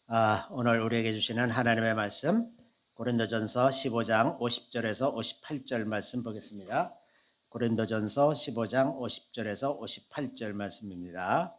오늘 우리에게 주시는 하나님의 말씀 고린도전서 15장 50절에서 58절 말씀 보겠습니다. 고린도전서 15장 50절에서 58절 말씀입니다.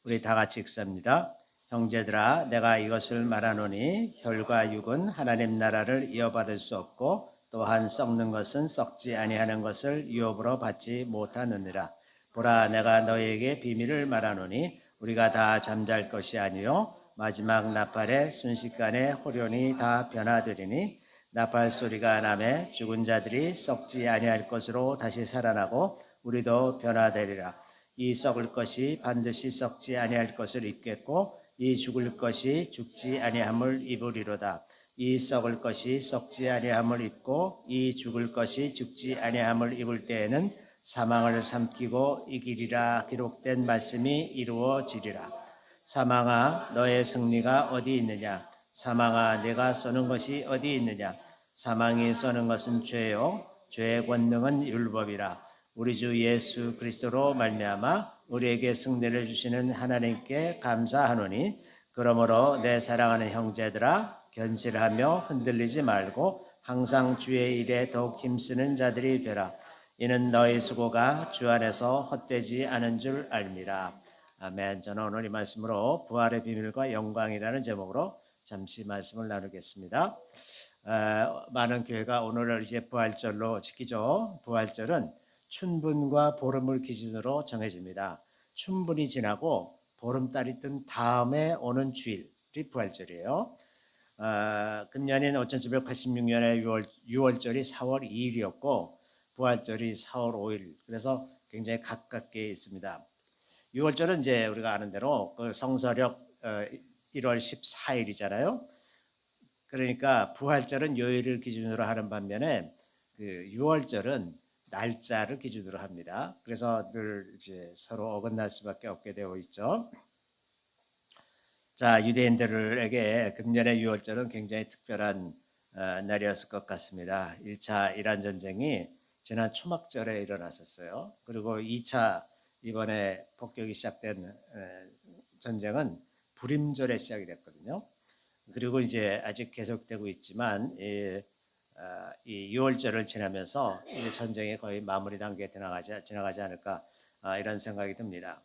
우리 다 같이 읽습니다. 형제들아, 내가 이것을 말하노니 혈과 육은 하나님 나라를 이어받을 수 없고 또한 썩는 것은 썩지 아니하는 것을 유업으로 받지 못하느니라. 보라, 내가 너희에게 비밀을 말하노니 우리가 다 잠잘 것이 아니요 마지막 나팔에 순식간에 호련히 다 변화되리니 나팔 소리가 나매 죽은 자들이 썩지 아니할 것으로 다시 살아나고 우리도 변화되리라. 이 썩을 것이 반드시 썩지 아니할 것을 입겠고 이 죽을 것이 죽지 아니함을 입으리로다. 이 썩을 것이 썩지 아니함을 입고 이 죽을 것이 죽지 아니함을 입을 때에는 사망을 삼키고 이기리라 기록된 말씀이 이루어지리라. 사망아, 너의 승리가 어디 있느냐? 사망아, 내가 써는 것이 어디 있느냐? 사망이 써는 것은 죄요, 죄의 권능은 율법이라. 우리 주 예수 그리스도로 말미암아 우리에게 승리를 주시는 하나님께 감사하노니, 그러므로 내 사랑하는 형제들아, 견실하며 흔들리지 말고 항상 주의 일에 더욱 힘쓰는 자들이 되라. 이는 너희 수고가 주 안에서 헛되지 않은 줄 알미라. 아멘. 저는 오늘 이 말씀으로 부활의 비밀과 영광이라는 제목으로 잠시 말씀을 나누겠습니다. 많은 교회가 오늘을 이제 부활절로 지키죠. 부활절은 춘분과 보름을 기준으로 정해집니다. 춘분이 지나고 보름달이 뜬 다음에 오는 주일이 부활절이에요. 금년인 5786년의 6월절이 4월 2일이었고 부활절이 4월 5일. 그래서 굉장히 가깝게 있습니다. 6월절은 이제 우리가 아는 대로 그 성서력 1월 14일이잖아요. 그러니까 부활절은 요일을 기준으로 하는 반면에 그 6월절은 날짜를 기준으로 합니다. 그래서 늘 이제 서로 어긋날 수밖에 없게 되어 있죠. 자, 유대인들에게 금년의 6월절은 굉장히 특별한 날이었을 것 같습니다. 1차 이란 전쟁이 지난 초막절에 일어났었어요. 그리고 2차 이번에 폭격이 시작된 전쟁은 불임절에 시작이 됐거든요. 그리고 이제 아직 계속되고 있지만 이 6월절을 지나면서 이 전쟁이 거의 마무리 단계에 지나가지 않을까 이런 생각이 듭니다.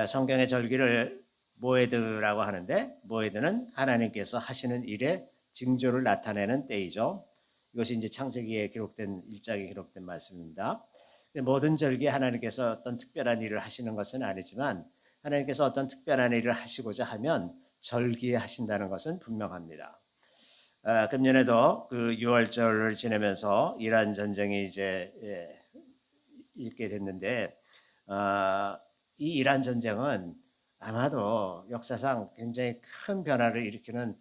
성경의 절기를 모에드라고 하는데, 모에드는 하나님께서 하시는 일의 징조를 나타내는 때이죠. 이것이 이제 창세기에 기록된 1장에 기록된 말씀입니다. 모든 절기에 하나님께서 어떤 특별한 일을 하시는 것은 아니지만 하나님께서 어떤 특별한 일을 하시고자 하면 절기에 하신다는 것은 분명합니다. 금년에도 그 6월절을 지내면서 이란 전쟁이 이제 있게 됐는데 이 이란 전쟁은 아마도 역사상 굉장히 큰 변화를 일으키는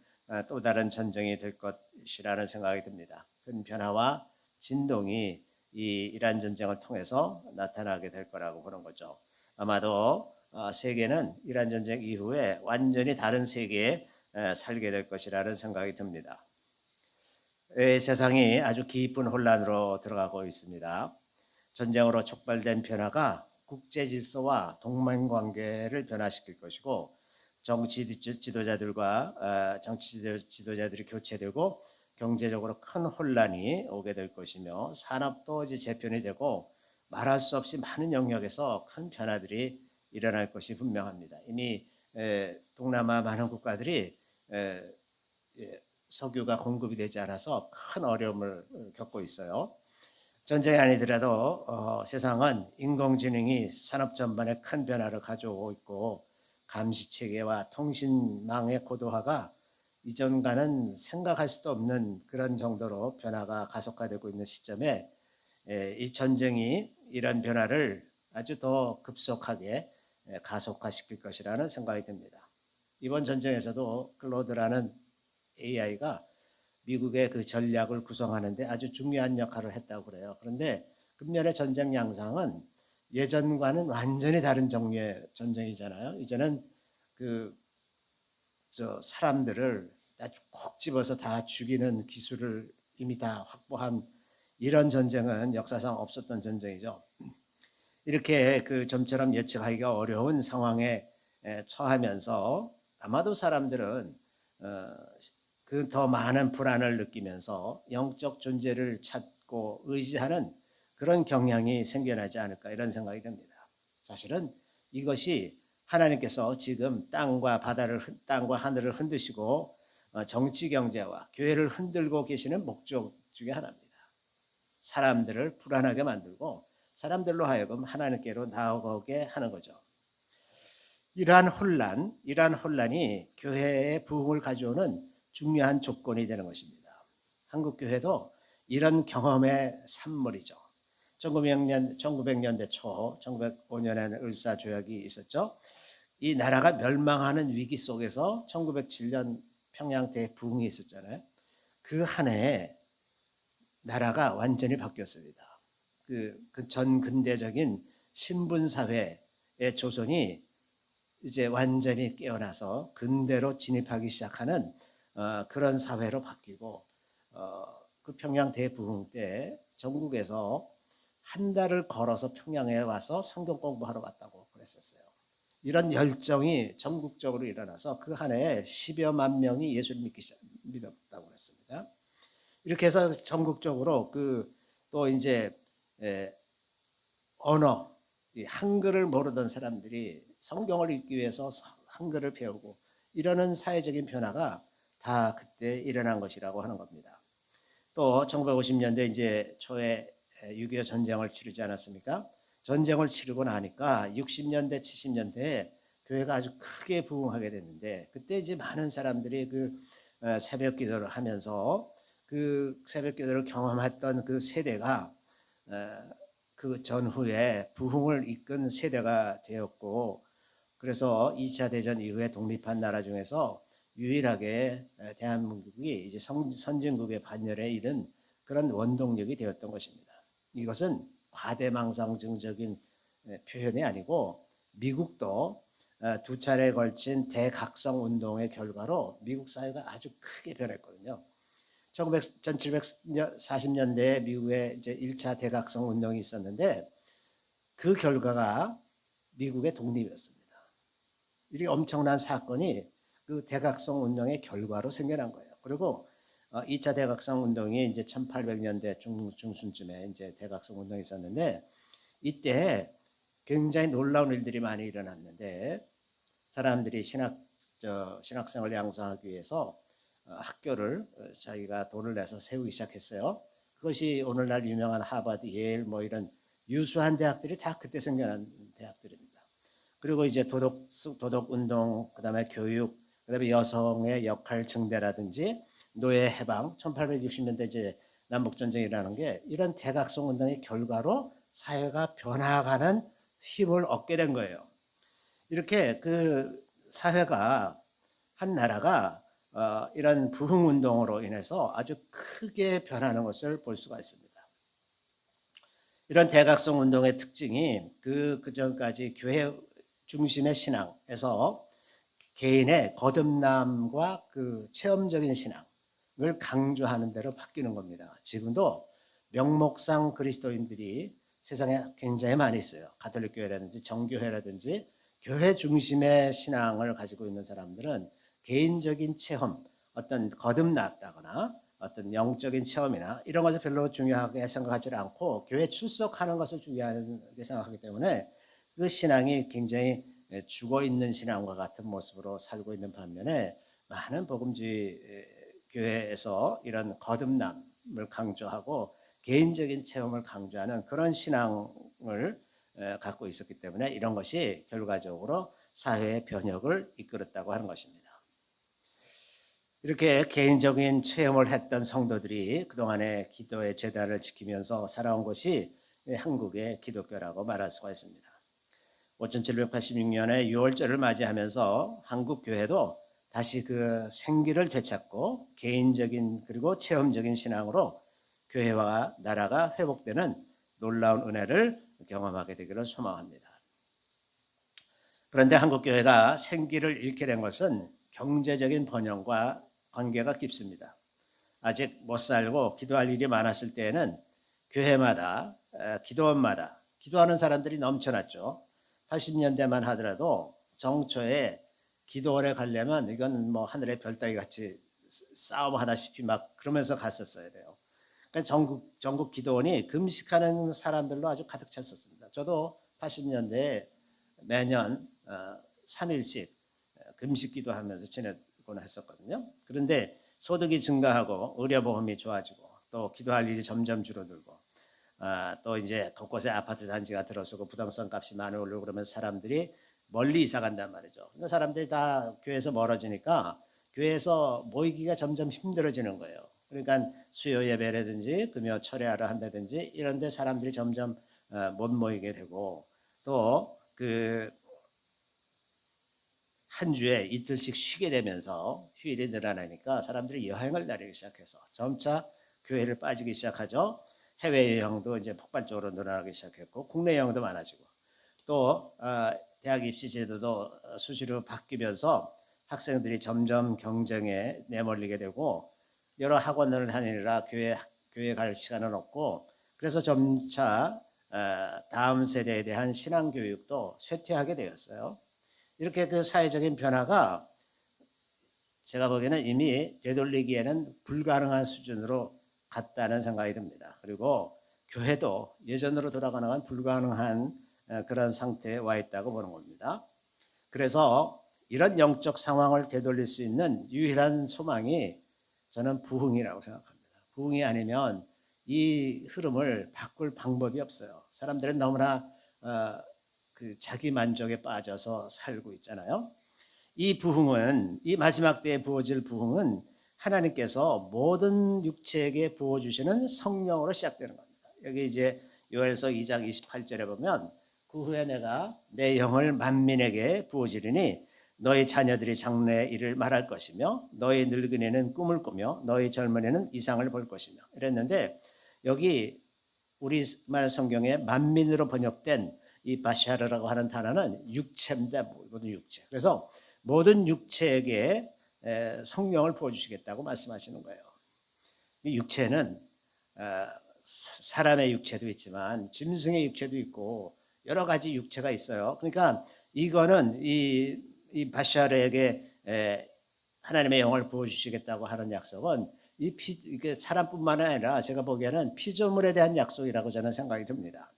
또 다른 전쟁이 될 것이라는 생각이 듭니다. 큰 변화와 진동이 이 이란 전쟁을 통해서 나타나게 될 거라고 보는 거죠. 아마도 세계는 이란 전쟁 이후에 완전히 다른 세계에 살게 될 것이라는 생각이 듭니다. 세상이 아주 깊은 혼란으로 들어가고 있습니다. 전쟁으로 촉발된 변화가 국제 질서와 동맹 관계를 변화시킬 것이고, 정치 지도자들이 교체되고 경제적으로 큰 혼란이 오게 될 것이며, 산업도 이제 재편이 되고 말할 수 없이 많은 영역에서 큰 변화들이 일어날 것이 분명합니다. 이미 동남아 많은 국가들이 석유가 공급이 되지 않아서 큰 어려움을 겪고 있어요. 전쟁이 아니더라도 세상은 인공지능이 산업 전반에 큰 변화를 가져오고 있고, 감시체계와 통신망의 고도화가 이전과는 생각할 수도 없는 그런 정도로 변화가 가속화되고 있는 시점에 이 전쟁이 이런 변화를 아주 더 급속하게 가속화시킬 것이라는 생각이 듭니다. 이번 전쟁에서도 클로드라는 AI가 미국의 그 전략을 구성하는데 아주 중요한 역할을 했다고 그래요. 그런데 금년의 전쟁 양상은 예전과는 완전히 다른 종류의 전쟁이잖아요. 이제는 사람들을 아주 콕 집어서 다 죽이는 기술을 이미 다 확보한 이런 전쟁은 역사상 없었던 전쟁이죠. 이렇게 그 좀처럼 예측하기가 어려운 상황에 처하면서 아마도 사람들은 그 더 많은 불안을 느끼면서 영적 존재를 찾고 의지하는 그런 경향이 생겨나지 않을까 이런 생각이 듭니다. 사실은 이것이 하나님께서 지금 땅과 하늘을 흔드시고 정치 경제와 교회를 흔들고 계시는 목적 중에 하나입니다. 사람들을 불안하게 만들고 사람들로 하여금 하나님께로 나아가게 하는 거죠. 이러한 혼란이 교회의 부흥을 가져오는 중요한 조건이 되는 것입니다. 한국 교회도 이런 경험의 산물이죠. 1900년대 초 1905년에는 을사조약이 있었죠. 이 나라가 멸망하는 위기 속에서 1907년 평양 대부흥이 있었잖아요. 그 한 해에 나라가 완전히 바뀌었습니다. 그 전 근대적인 신분 사회의 조선이 이제 완전히 깨어나서 근대로 진입하기 시작하는 그런 사회로 바뀌고 그 평양 대부흥 때 전국에서 한 달을 걸어서 평양에 와서 성경 공부하러 왔다고 그랬었어요. 이런 열정이 전국적으로 일어나서 그 한 해에 10여만 명이 예수를 믿었다고 그랬습니다. 이렇게 해서 전국적으로 또 이제 언어, 한글을 모르던 사람들이 성경을 읽기 위해서 한글을 배우고 이러는 사회적인 변화가 다 그때 일어난 것이라고 하는 겁니다. 또 1950년대 이제 초에 6.25 전쟁을 치르지 않았습니까? 전쟁을 치르고 나니까 60년대, 70년대에 교회가 아주 크게 부흥하게 됐는데 그때 이제 많은 사람들이 새벽 기도를 하면서 그 새벽 기도를 경험했던 그 세대가 그 전후에 부흥을 이끈 세대가 되었고 그래서 2차 대전 이후에 독립한 나라 중에서 유일하게 대한민국이 이제 선진국의 반열에 이른 그런 원동력이 되었던 것입니다. 이것은 과대망상증적인 표현이 아니고 미국도 두 차례에 걸친 대각성 운동의 결과로 미국 사회가 아주 크게 변했거든요. 1740년대에 미국에 이제 1차 대각성 운동이 있었는데 그 결과가 미국의 독립이었습니다. 이 엄청난 사건이 그 대각성 운동의 결과로 생겨난 거예요. 그리고 2차 대각성 운동이 이제 1800년대 중순쯤에 이제 대각성 운동이 있었는데 이때 굉장히 놀라운 일들이 많이 일어났는데 사람들이 신학생을 양성하기 위해서 학교를 자기가 돈을 내서 세우기 시작했어요. 그것이 오늘날 유명한 하버드, 예일 뭐 이런 유수한 대학들이 다 그때 생겨난 대학들입니다. 그리고 이제 도덕 운동, 그다음에 교육, 그다음에 여성의 역할 증대라든지 노예 해방, 1860년대 이제 남북 전쟁이라는 게 이런 대각성 운동의 결과로 사회가 변화가는 힘을 얻게 된 거예요. 이렇게 그 사회가 한 나라가 이런 부흥 운동으로 인해서 아주 크게 변하는 것을 볼 수가 있습니다. 이런 대각성 운동의 특징이 그 전까지 교회 중심의 신앙에서 개인의 거듭남과 그 체험적인 신앙을 강조하는 대로 바뀌는 겁니다. 지금도 명목상 그리스도인들이 세상에 굉장히 많이 있어요. 가톨릭 교회라든지 정교회라든지 교회 중심의 신앙을 가지고 있는 사람들은 개인적인 체험, 어떤 거듭났다거나 어떤 영적인 체험이나 이런 것을 별로 중요하게 생각하지 않고 교회 출석하는 것을 중요하게 생각하기 때문에 그 신앙이 굉장히 죽어 있는 신앙과 같은 모습으로 살고 있는 반면에 많은 복음주의 교회에서 이런 거듭남을 강조하고 개인적인 체험을 강조하는 그런 신앙을 갖고 있었기 때문에 이런 것이 결과적으로 사회의 변혁을 이끌었다고 하는 것입니다. 이렇게 개인적인 체험을 했던 성도들이 그동안의 기도의 제단을 지키면서 살아온 것이 한국의 기독교라고 말할 수가 있습니다. 5786년에 6월절을 맞이하면서 한국 교회도 다시 그 생기를 되찾고 개인적인 그리고 체험적인 신앙으로 교회와 나라가 회복되는 놀라운 은혜를 경험하게 되기를 소망합니다. 그런데 한국 교회가 생기를 잃게 된 것은 경제적인 번영과 관계가 깊습니다. 아직 못 살고 기도할 일이 많았을 때에는 교회마다 기도원마다 기도하는 사람들이 넘쳐났죠. 80년대만 하더라도 정초에 기도원에 가려면 이건 뭐 하늘의 별 따기 같이 싸움하다시피 막 그러면서 갔었어야 돼요. 그러니까 전국 기도원이 금식하는 사람들로 아주 가득 찼었습니다. 저도 80년대에 매년 3일씩 금식 기도하면서 지내곤 했었거든요. 그런데 소득이 증가하고 의료보험이 좋아지고 또 기도할 일이 점점 줄어들고 또 이제 곳곳에 아파트 단지가 들어서고 부동산 값이 많이 오르고 그러면서 사람들이 멀리 이사 간단 말이죠. 근데 사람들이 다 교회에서 멀어지니까 교회에서 모이기가 점점 힘들어지는 거예요. 그러니까 수요 예배라든지 금요 철회하러 한다든지 이런 데 사람들이 점점 못 모이게 되고 또 그 한 주에 이틀씩 쉬게 되면서 휴일이 늘어나니까 사람들이 여행을 다니기 시작해서 점차 교회를 빠지기 시작하죠. 해외 여행도 이제 폭발적으로 늘어나기 시작했고 국내 여행도 많아지고 또 대학 입시 제도도 수시로 바뀌면서 학생들이 점점 경쟁에 내몰리게 되고 여러 학원을 다니느라 교회 갈 시간은 없고 그래서 점차 다음 세대에 대한 신앙 교육도 쇠퇴하게 되었어요. 이렇게 그 사회적인 변화가 제가 보기에는 이미 되돌리기에는 불가능한 수준으로 갔다는 생각이 듭니다. 그리고 교회도 예전으로 돌아가는 건 불가능한 그런 상태에 와 있다고 보는 겁니다. 그래서 이런 영적 상황을 되돌릴 수 있는 유일한 소망이 저는 부흥이라고 생각합니다. 부흥이 아니면 이 흐름을 바꿀 방법이 없어요. 사람들은 너무나 그 자기 만족에 빠져서 살고 있잖아요. 이 부흥은 이 마지막 때에 부어질 부흥은 하나님께서 모든 육체에게 부어주시는 성령으로 시작되는 겁니다. 여기 이제 요엘서 2장 28절에 보면 그 후에 내가 내 영을 만민에게 부어주리니 너희 자녀들이 장래의 일을 말할 것이며 너희 늙은이는 꿈을 꾸며 너희 젊은이는 이상을 볼 것이며 이랬는데 여기 우리말 성경에 만민으로 번역된 이 바샤르라고 하는 단어는 육체입니다. 모든 육체. 그래서 모든 육체에게 성령을 부어주시겠다고 말씀하시는 거예요. 이 육체는 사람의 육체도 있지만 짐승의 육체도 있고 여러 가지 육체가 있어요. 그러니까 이거는 이 바샤르에게 하나님의 영을 부어주시겠다고 하는 약속은 이게 사람뿐만 아니라 제가 보기에는 피조물에 대한 약속이라고 저는 생각이 듭니다.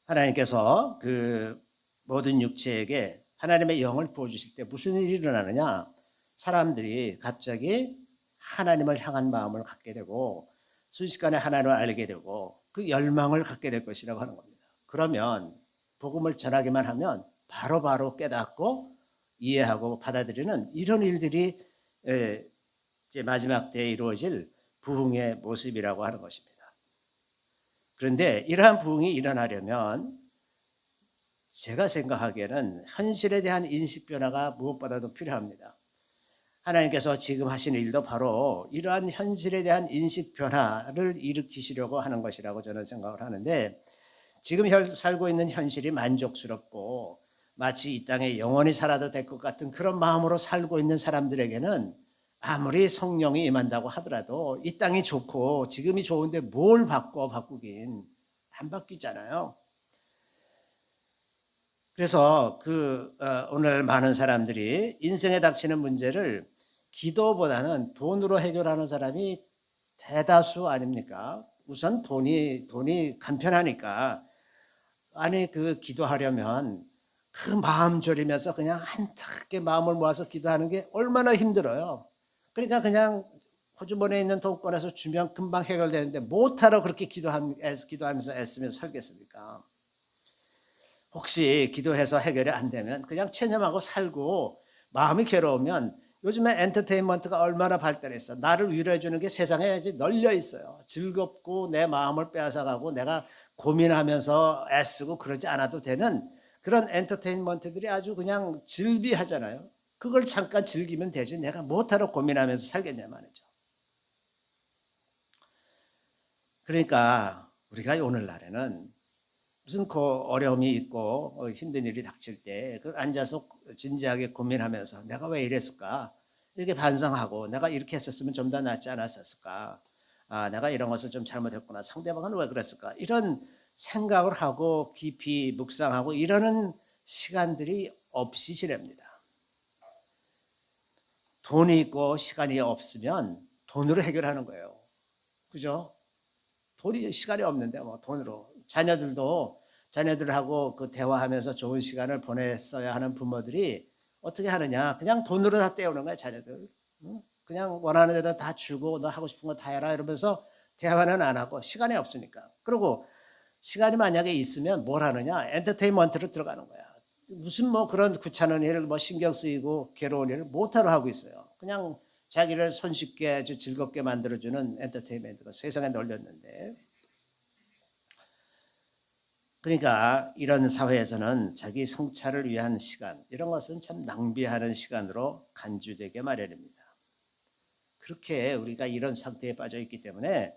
하나님께서 그 모든 육체에게 하나님의 영을 부어주실 때 무슨 일이 일어나느냐? 사람들이 갑자기 하나님을 향한 마음을 갖게 되고 순식간에 하나님을 알게 되고 그 열망을 갖게 될 것이라고 하는 겁니다. 그러면 복음을 전하기만 하면 바로바로 깨닫고 이해하고 받아들이는 이런 일들이 이제 마지막 때에 이루어질 부흥의 모습이라고 하는 것입니다. 그런데 이러한 부흥이 일어나려면 제가 생각하기에는 현실에 대한 인식 변화가 무엇보다도 필요합니다. 하나님께서 지금 하시는 일도 바로 이러한 현실에 대한 인식 변화를 일으키시려고 하는 것이라고 저는 생각을 하는데 지금 살고 있는 현실이 만족스럽고 마치 이 땅에 영원히 살아도 될 것 같은 그런 마음으로 살고 있는 사람들에게는 아무리 성령이 임한다고 하더라도 이 땅이 좋고 지금이 좋은데 뭘 바꾸긴 안 바뀌잖아요. 그래서 오늘 많은 사람들이 인생에 닥치는 문제를 기도보다는 돈으로 해결하는 사람이 대다수 아닙니까? 우선 돈이 간편하니까 아니 그 기도하려면 그 마음 졸이면서 그냥 한탁게 마음을 모아서 기도하는 게 얼마나 힘들어요. 그러니까 그냥 호주머니에 있는 돈 꺼내서 주면 금방 해결되는데 못하러 그렇게 기도하면서 애쓰면서 살겠습니까? 혹시 기도해서 해결이 안 되면 그냥 체념하고 살고 마음이 괴로우면 요즘에 엔터테인먼트가 얼마나 발달했어. 나를 위로해 주는 게 세상에 이제 널려 있어요. 즐겁고 내 마음을 빼앗아가고 내가 고민하면서 애쓰고 그러지 않아도 되는 그런 엔터테인먼트들이 아주 그냥 즐비하잖아요. 그걸 잠깐 즐기면 되지 내가 못하러 고민하면서 살겠냐 말이죠. 그러니까 우리가 오늘날에는 무슨 어려움이 있고 힘든 일이 닥칠 때 앉아서 진지하게 고민하면서 내가 왜 이랬을까 이렇게 반성하고 내가 이렇게 했었으면 좀 더 낫지 않았을까 내가 이런 것을 좀 잘못했구나 상대방은 왜 그랬을까 이런 생각을 하고 깊이 묵상하고 이러는 시간들이 없이 지냅니다. 돈이 있고 시간이 없으면 돈으로 해결하는 거예요. 그죠? 돈이 시간이 없는데 뭐 돈으로. 자녀들하고 그 대화하면서 좋은 시간을 보냈어야 하는 부모들이 어떻게 하느냐? 그냥 돈으로 다 때우는 거야, 자녀들. 그냥 원하는 대로 다 주고 너 하고 싶은 거 다 해라 이러면서 대화는 안 하고 시간이 없으니까. 그리고 시간이 만약에 있으면 뭘 하느냐? 엔터테인먼트로 들어가는 거야. 무슨 뭐 그런 귀찮은 일을 뭐 신경 쓰이고 괴로운 일을 못하러 하고 있어요. 그냥 자기를 손쉽게 아주 즐겁게 만들어주는 엔터테인먼트가 세상에 널렸는데, 그러니까 이런 사회에서는 자기 성찰을 위한 시간, 이런 것은 참 낭비하는 시간으로 간주되게 마련입니다. 그렇게 우리가 이런 상태에 빠져 있기 때문에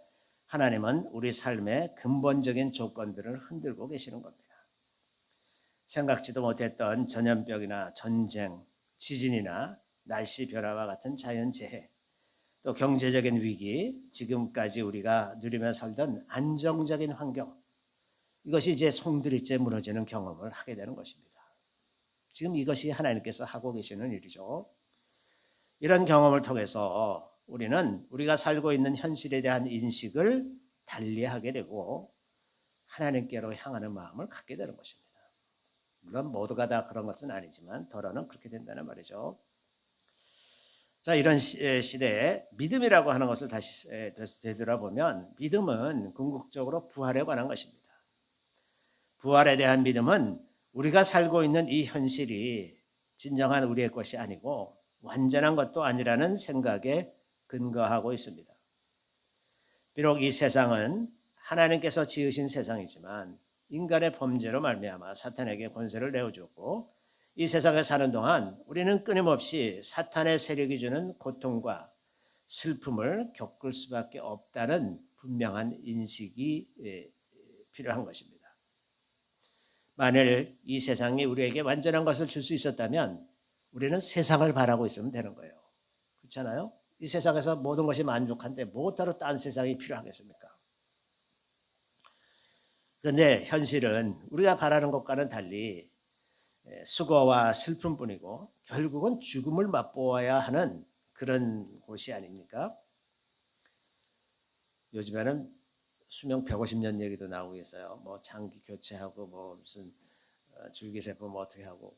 하나님은 우리 삶의 근본적인 조건들을 흔들고 계시는 겁니다. 생각지도 못했던 전염병이나 전쟁, 지진이나 날씨 변화와 같은 자연재해, 또 경제적인 위기, 지금까지 우리가 누리며 살던 안정적인 환경, 이것이 이제 송두리째 무너지는 경험을 하게 되는 것입니다. 지금 이것이 하나님께서 하고 계시는 일이죠. 이런 경험을 통해서 우리는 우리가 살고 있는 현실에 대한 인식을 달리하게 되고 하나님께로 향하는 마음을 갖게 되는 것입니다. 물론 모두가 다 그런 것은 아니지만 더러는 그렇게 된다는 말이죠. 자, 이런 시대에 믿음이라고 하는 것을 다시 되돌아보면 믿음은 궁극적으로 부활에 관한 것입니다. 부활에 대한 믿음은 우리가 살고 있는 이 현실이 진정한 우리의 것이 아니고 완전한 것도 아니라는 생각에 근거하고 있습니다. 비록 이 세상은 하나님께서 지으신 세상이지만 인간의 범죄로 말미암아 사탄에게 권세를 내어주었고 이 세상에 사는 동안 우리는 끊임없이 사탄의 세력이 주는 고통과 슬픔을 겪을 수밖에 없다는 분명한 인식이 필요한 것입니다. 만일 이 세상이 우리에게 완전한 것을 줄 수 있었다면 우리는 세상을 바라고 있으면 되는 거예요. 그렇잖아요? 이 세상에서 모든 것이 만족한데 뭐하러 딴 세상이 필요하겠습니까? 그런데 현실은 우리가 바라는 것과는 달리 수고와 슬픔뿐이고 결국은 죽음을 맛보아야 하는 그런 곳이 아닙니까? 요즘에는 수명 150년 얘기도 나오고 있어요. 뭐 장기 교체하고 뭐 무슨 줄기세포 뭐 어떻게 하고.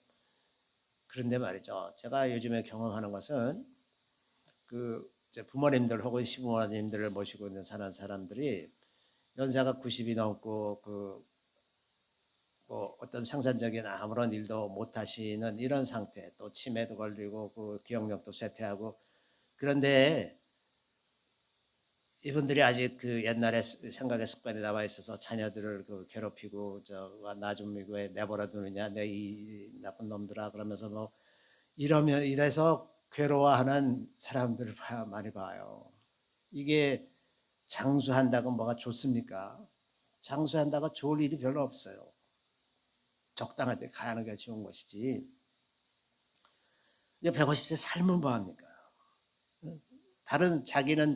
그런데 말이죠. 제가 요즘에 경험하는 것은 그 부모님들 혹은 시부모님들을 모시고 있는 사는 사람들이 연세가 90이 넘고 뭐 어떤 생산적인 아무런 일도 못 하시는 이런 상태, 또 치매도 걸리고 그 기억력도 쇠퇴하고, 그런데 이분들이 아직 그 옛날의 생각의 습관이 남아 있어서 자녀들을 괴롭히고 나 좀 왜 내버려 두느냐 내 이 나쁜 놈들아 그러면서 뭐 이래서 괴로워하는 사람들을 많이 봐요. 이게 장수한다고 뭐가 좋습니까? 장수한다고 좋을 일이 별로 없어요. 적당한 데 가는 게 좋은 것이지. 이제 150세 삶은 뭐합니까? 다른 자기는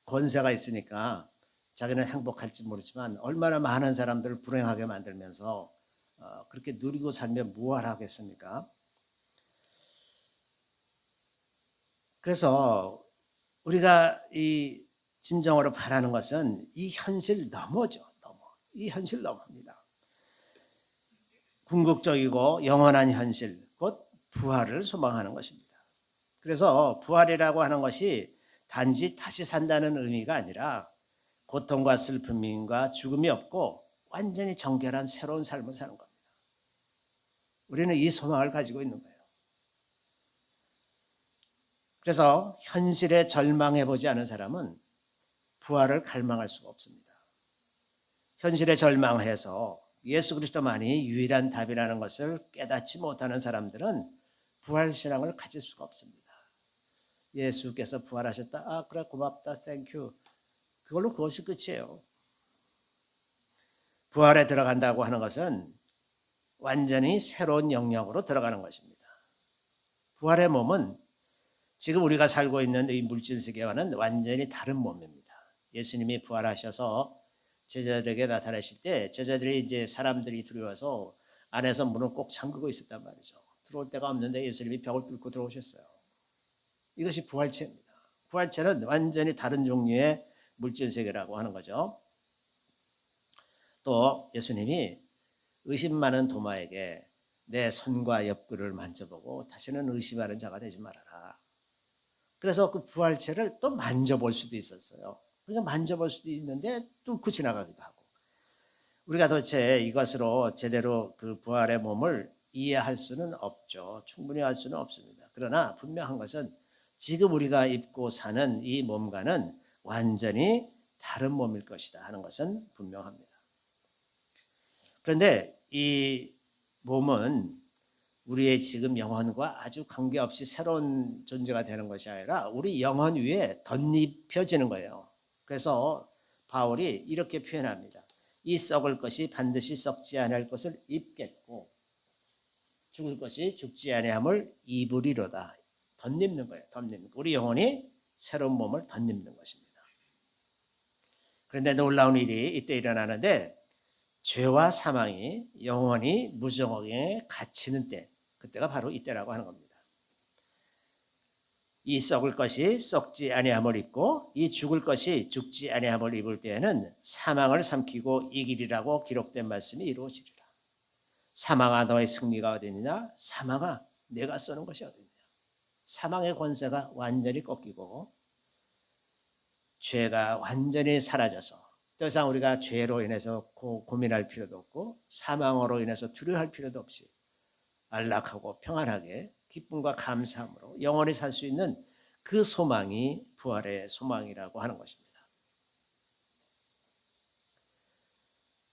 권세가 있으니까 자기는 행복할지 모르지만 얼마나 많은 사람들을 불행하게 만들면서 그렇게 누리고 살면 무엇을 하겠습니까? 그래서 우리가 이 진정으로 바라는 것은 이 현실 너머죠. 이 현실 너머입니다. 궁극적이고 영원한 현실, 곧 부활을 소망하는 것입니다. 그래서 부활이라고 하는 것이 단지 다시 산다는 의미가 아니라 고통과 슬픔과 죽음이 없고 완전히 정결한 새로운 삶을 사는 겁니다. 우리는 이 소망을 가지고 있는 거예요. 그래서 현실에 절망해보지 않은 사람은 부활을 갈망할 수가 없습니다. 현실에 절망해서 예수 그리스도만이 유일한 답이라는 것을 깨닫지 못하는 사람들은 부활신앙을 가질 수가 없습니다. 예수께서 부활하셨다. 아 그래 고맙다. 땡큐. 그것이 끝이에요. 부활에 들어간다고 하는 것은 완전히 새로운 영역으로 들어가는 것입니다. 부활의 몸은 지금 우리가 살고 있는 이 물질 세계와는 완전히 다른 몸입니다. 예수님이 부활하셔서 제자들에게 나타나실 때 제자들이 이제 사람들이 두려워서 안에서 문을 꼭 잠그고 있었단 말이죠. 들어올 데가 없는데 예수님이 벽을 뚫고 들어오셨어요. 이것이 부활체입니다. 부활체는 완전히 다른 종류의 물질 세계라고 하는 거죠. 또 예수님이 의심 많은 도마에게 내 손과 옆구리를 만져보고 다시는 의심하는 자가 되지 말아라. 그래서 그 부활체를 또 만져볼 수도 있었어요. 그러니까 만져볼 수도 있는데 뚫고 지나가기도 하고. 우리가 도대체 이것으로 제대로 그 부활의 몸을 이해할 수는 없죠. 충분히 할 수는 없습니다. 그러나 분명한 것은 지금 우리가 입고 사는 이 몸과는 완전히 다른 몸일 것이다 하는 것은 분명합니다. 그런데 이 몸은 우리의 지금 영혼과 아주 관계없이 새로운 존재가 되는 것이 아니라 우리 영혼 위에 덧입혀지는 거예요. 그래서 바울이 이렇게 표현합니다. 이 썩을 것이 반드시 썩지 아니할 것을 입겠고 죽을 것이 죽지 아니함을 입으리로다. 덧입는 거예요. 덧입는. 우리 영혼이 새로운 몸을 덧입는 것입니다. 그런데 놀라운 일이 이때 일어나는데 죄와 사망이 영원히 무정하게 갇히는 때, 그때가 바로 이때라고 하는 겁니다. 이 썩을 것이 썩지 아니함을 입고 이 죽을 것이 죽지 아니함을 입을 때에는 사망을 삼키고 이기리라고 기록된 말씀이 이루어지리라. 사망아 너의 승리가 어디 있느냐? 사망아 내가 쏘는 것이 어디 있느냐? 사망의 권세가 완전히 꺾이고 죄가 완전히 사라져서 더 이상 우리가 죄로 인해서 고민할 필요도 없고 사망으로 인해서 두려워할 필요도 없이 안락하고 평안하게 기쁨과 감사함으로 영원히 살 수 있는 그 소망이 부활의 소망이라고 하는 것입니다.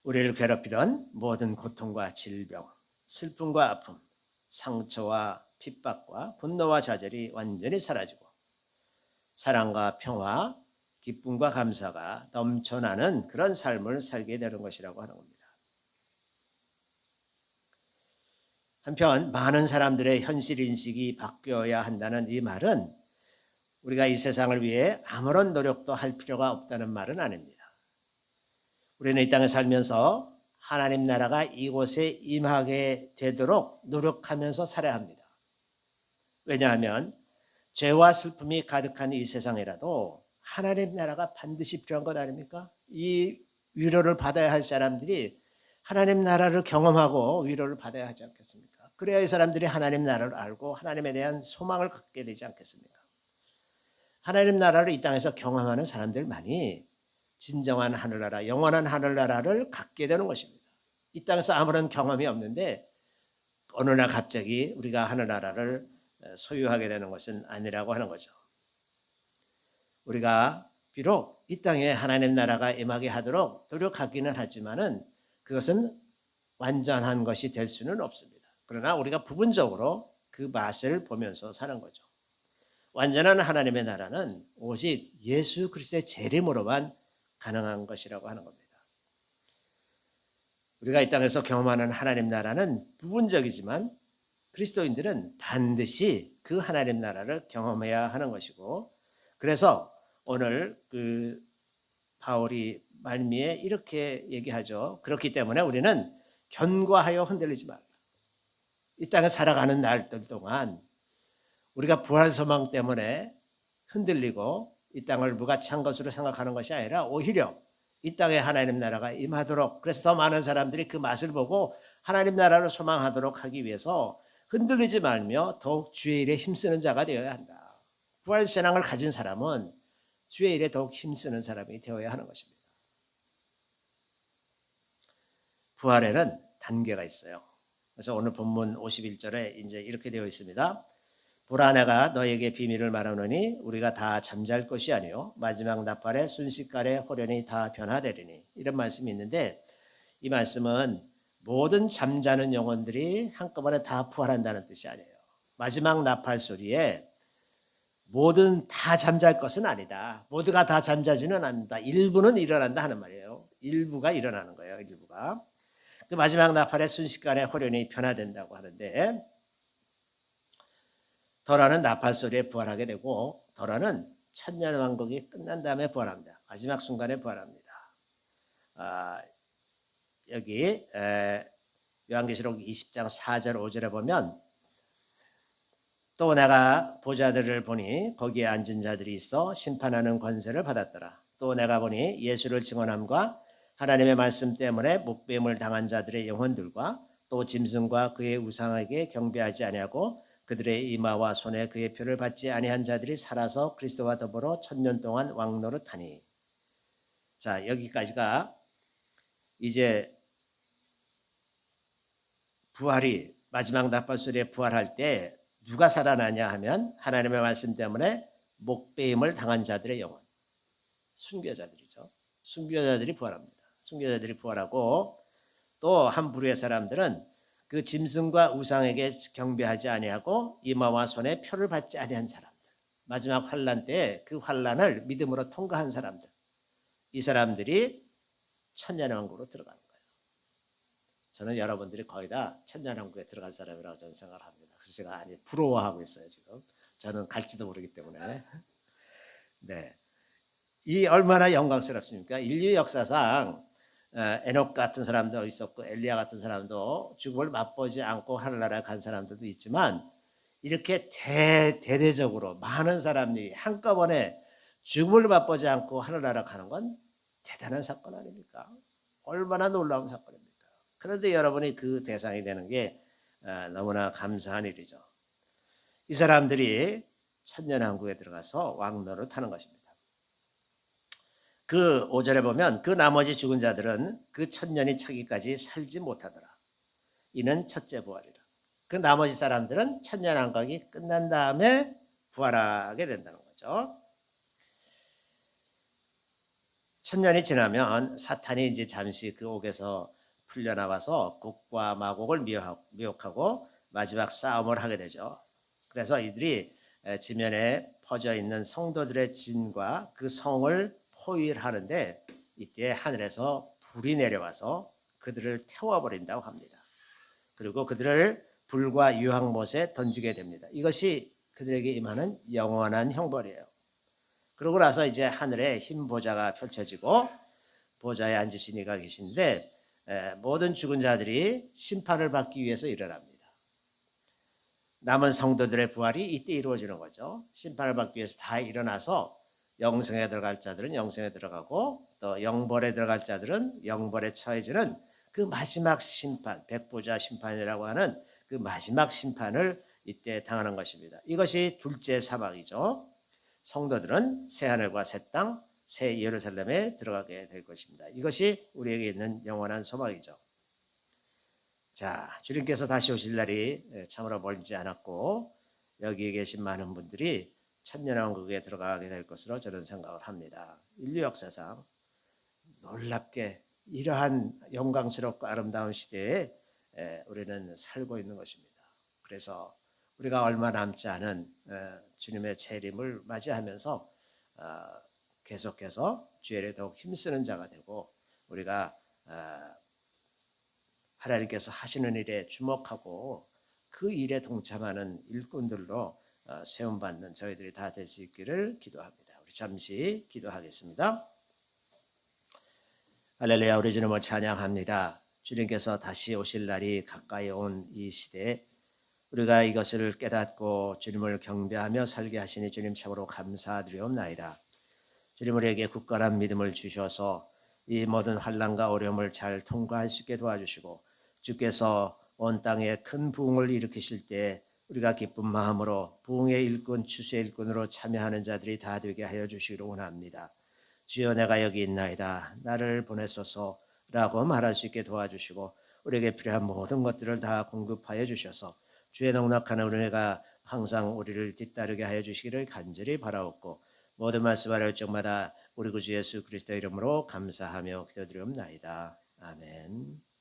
우리를 괴롭히던 모든 고통과 질병, 슬픔과 아픔, 상처와 핍박과 분노와 좌절이 완전히 사라지고 사랑과 평화, 기쁨과 감사가 넘쳐나는 그런 삶을 살게 되는 것이라고 하는 겁니다. 한편 많은 사람들의 현실 인식이 바뀌어야 한다는 이 말은 우리가 이 세상을 위해 아무런 노력도 할 필요가 없다는 말은 아닙니다. 우리는 이 땅에 살면서 하나님 나라가 이곳에 임하게 되도록 노력하면서 살아야 합니다. 왜냐하면 죄와 슬픔이 가득한 이 세상이라도 하나님 나라가 반드시 필요한 것 아닙니까? 이 위로를 받아야 할 사람들이 하나님 나라를 경험하고 위로를 받아야 하지 않겠습니까? 그래야 이 사람들이 하나님 나라를 알고 하나님에 대한 소망을 갖게 되지 않겠습니까? 하나님 나라를 이 땅에서 경험하는 사람들만이 진정한 하늘나라, 영원한 하늘나라를 갖게 되는 것입니다. 이 땅에서 아무런 경험이 없는데 어느 날 갑자기 우리가 하늘나라를 소유하게 되는 것은 아니라고 하는 거죠. 우리가 비록 이 땅에 하나님 나라가 임하게 하도록 노력하기는 하지만은 그것은 완전한 것이 될 수는 없습니다. 그러나 우리가 부분적으로 그 맛을 보면서 사는 거죠. 완전한 하나님의 나라는 오직 예수 그리스도의 재림으로만 가능한 것이라고 하는 겁니다. 우리가 이 땅에서 경험하는 하나님 나라는 부분적이지만 그리스도인들은 반드시 그 하나님 나라를 경험해야 하는 것이고, 그래서 오늘 그 바울이 말미에 이렇게 얘기하죠. 그렇기 때문에 우리는 견고하여 흔들리지 말라. 이 땅에 살아가는 날들 동안 우리가 부활 소망 때문에 흔들리고 이 땅을 무가치한 것으로 생각하는 것이 아니라 오히려 이 땅에 하나님 나라가 임하도록, 그래서 더 많은 사람들이 그 맛을 보고 하나님 나라를 소망하도록 하기 위해서 흔들리지 말며 더욱 주의 일에 힘쓰는 자가 되어야 한다. 부활 신앙을 가진 사람은 주의 일에 더욱 힘쓰는 사람이 되어야 하는 것입니다. 부활에는 단계가 있어요. 그래서 오늘 본문 51절에 이제 이렇게 되어 있습니다. 보라 내가 너에게 비밀을 말하노니 우리가 다 잠잘 것이 아니요 마지막 나팔의 순식간에 호련히 다 변화되리니, 이런 말씀이 있는데 이 말씀은 모든 잠자는 영혼들이 한꺼번에 다 부활한다는 뜻이 아니에요. 마지막 나팔 소리에 모든 다 잠잘 것은 아니다. 모두가 다 잠자지는 않는다. 일부는 일어난다 하는 말이에요. 일부가 일어나는 거예요. 일부가. 그 마지막 나팔의 순식간에 호련히 변화된다고 하는데, 더러는 나팔 소리에 부활하게 되고 더러는 천년왕국이 끝난 다음에 부활합니다. 마지막 순간에 부활합니다. 여기 요한계시록 20장 4절 5절에 보면 또 내가 보좌들을 보니 거기에 앉은 자들이 있어 심판하는 권세를 받았더라. 또 내가 보니 예수를 증언함과 하나님의 말씀 때문에 목배임을 당한 자들의 영혼들과 또 짐승과 그의 우상에게 경배하지 아니하고 그들의 이마와 손에 그의 표를 받지 아니한 자들이 살아서 그리스도와 더불어 1000년 동안 왕노릇하니. 자, 여기까지가 이제 부활이 마지막 나팔소리에 부활할 때 누가 살아나냐 하면 하나님의 말씀 때문에 목배임을 당한 자들의 영혼, 순교자들이죠. 순교자들이 부활합니다. 순교자들이 부활하고 또 한 부류의 사람들은 그 짐승과 우상에게 경배하지 아니하고 이마와 손에 표를 받지 아니한 사람들, 마지막 환란 때 그 환란을 믿음으로 통과한 사람들, 이 사람들이 천년왕국으로 들어가는 거예요. 저는 여러분들이 거의 다 천년왕국에 들어갈 사람이라고 저는 생각을 합니다. 그래서 제가 아니 부러워하고 있어요 지금. 저는 갈지도 모르기 때문에. 네, 이 얼마나 영광스럽습니까? 인류 역사상 에녹 같은 사람도 있었고 엘리야 같은 사람도 죽음을 맛보지 않고 하늘나라에 간 사람들도 있지만 이렇게 대대적으로 많은 사람들이 한꺼번에 죽음을 맛보지 않고 하늘나라 가는 건 대단한 사건 아닙니까? 얼마나 놀라운 사건입니까? 그런데 여러분이 그 대상이 되는 게 너무나 감사한 일이죠. 이 사람들이 천년왕국에 들어가서 왕노릇 하는 것입니다. 그 5절에 보면 그 나머지 죽은 자들은 그 1000년이 차기까지 살지 못하더라. 이는 첫째 부활이라. 그 나머지 사람들은 천년왕국이 끝난 다음에 부활하게 된다는 거죠. 1000년이 지나면 사탄이 이제 잠시 그 옥에서 풀려나와서 곡과 마곡을 미혹하고 마지막 싸움을 하게 되죠. 그래서 이들이 지면에 퍼져 있는 성도들의 진과 그 성을 포위하는데 이때 하늘에서 불이 내려와서 그들을 태워버린다고 합니다. 그리고 그들을 불과 유황못에 던지게 됩니다. 이것이 그들에게 임하는 영원한 형벌이에요. 그러고 나서 이제 하늘에 흰 보좌가 펼쳐지고 보좌에 앉으신 이가 계신데 모든 죽은 자들이 심판을 받기 위해서 일어납니다. 남은 성도들의 부활이 이때 이루어지는 거죠. 심판을 받기 위해서 다 일어나서 영생에 들어갈 자들은 영생에 들어가고 또 영벌에 들어갈 자들은 영벌에 처해지는 그 마지막 심판, 백보자 심판이라고 하는 그 마지막 심판을 이때 당하는 것입니다. 이것이 둘째 사막이죠. 성도들은 새 하늘과 새 땅, 새 예루살렘에 들어가게 될 것입니다. 이것이 우리에게 있는 영원한 소망이죠. 자, 주님께서 다시 오실 날이 참으로 멀지 않았고 여기에 계신 많은 분들이 천년왕국에 들어가게 될 것으로 저는 생각을 합니다. 인류 역사상 놀랍게 이러한 영광스럽고 아름다운 시대에 우리는 살고 있는 것입니다. 그래서 우리가 얼마 남지 않은 주님의 재림을 맞이하면서 계속해서 주일에 더욱 힘쓰는 자가 되고 우리가 하나님께서 하시는 일에 주목하고 그 일에 동참하는 일꾼들로 세움받는 저희들이 다 될 수 있기를 기도합니다. 우리 잠시 기도하겠습니다. 할렐루야, 우리 주님을 찬양합니다. 주님께서 다시 오실 날이 가까이 온 이 시대에 우리가 이것을 깨닫고 주님을 경배하며 살게 하시니 주님 참으로 감사드리옵나이다. 주님 우리에게 굳건한 믿음을 주셔서 이 모든 환난과 어려움을 잘 통과할 수 있게 도와주시고 주께서 온 땅에 큰 부흥을 일으키실 때 우리가 기쁜 마음으로 부흥의 일꾼, 추수의 일꾼으로 참여하는 자들이 다 되게 하여 주시기를 원합니다. 주여 내가 여기 있나이다. 나를 보내소서라고 말할 수 있게 도와주시고 우리에게 필요한 모든 것들을 다 공급하여 주셔서 주의 넉넉한 은혜가 항상 우리를 뒤따르게 하여 주시기를 간절히 바라옵고 모든 말씀 하실 적마다 우리 구주 예수 그리스도 이름으로 감사하며 기도드리옵나이다. 아멘.